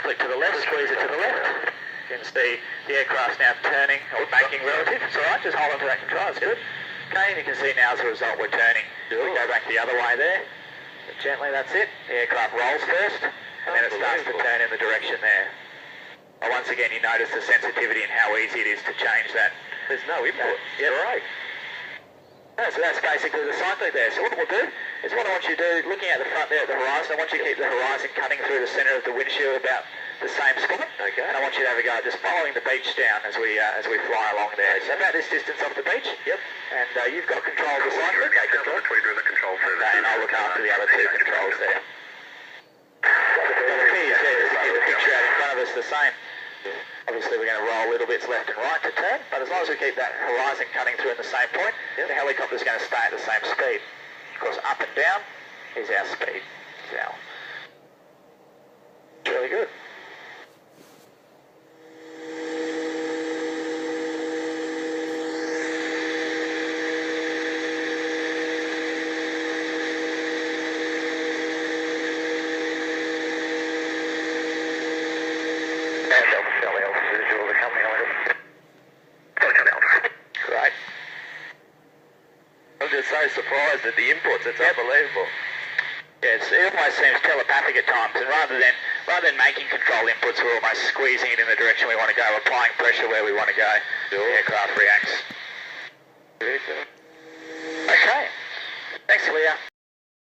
Flick to the left, squeeze it to the left. You can see the aircraft's now turning or banking relative. It's alright, just hold on to that control, that's good. Okay, and you can see now as a result we're turning. We go back the other way there. But gently, that's it. The aircraft rolls first, and then it starts to turn in the direction there. But once again, you notice the sensitivity and how easy it is to change that. There's no input. Yep. Right. So that's basically the cycling there. So what we'll do is what I want you to do, looking at the front there at the horizon, I want you to keep the horizon cutting through the centre of the windshield about the same spot. Okay. And I want you to have a go just following the beach down as we fly along there. So about this distance off the beach. Yep. And you've got control of the cycling. Okay, control between the control services. Okay, and I'll look after the other two controls there. The key is there just to keep the picture out in front of us the same. Obviously we're going to roll little bits left and right to turn, but as long as we keep that horizon cutting through in the same point, the helicopter's going to stay at the same speed. Of course, up and down is our speed. It's really good. Great. I'm just so surprised at the inputs, it's unbelievable. Yeah, it almost seems telepathic at times, and rather than making control inputs, we're almost squeezing it in the direction we want to go, applying pressure where we want to go. The aircraft reacts. Okay. Thanks, Leah.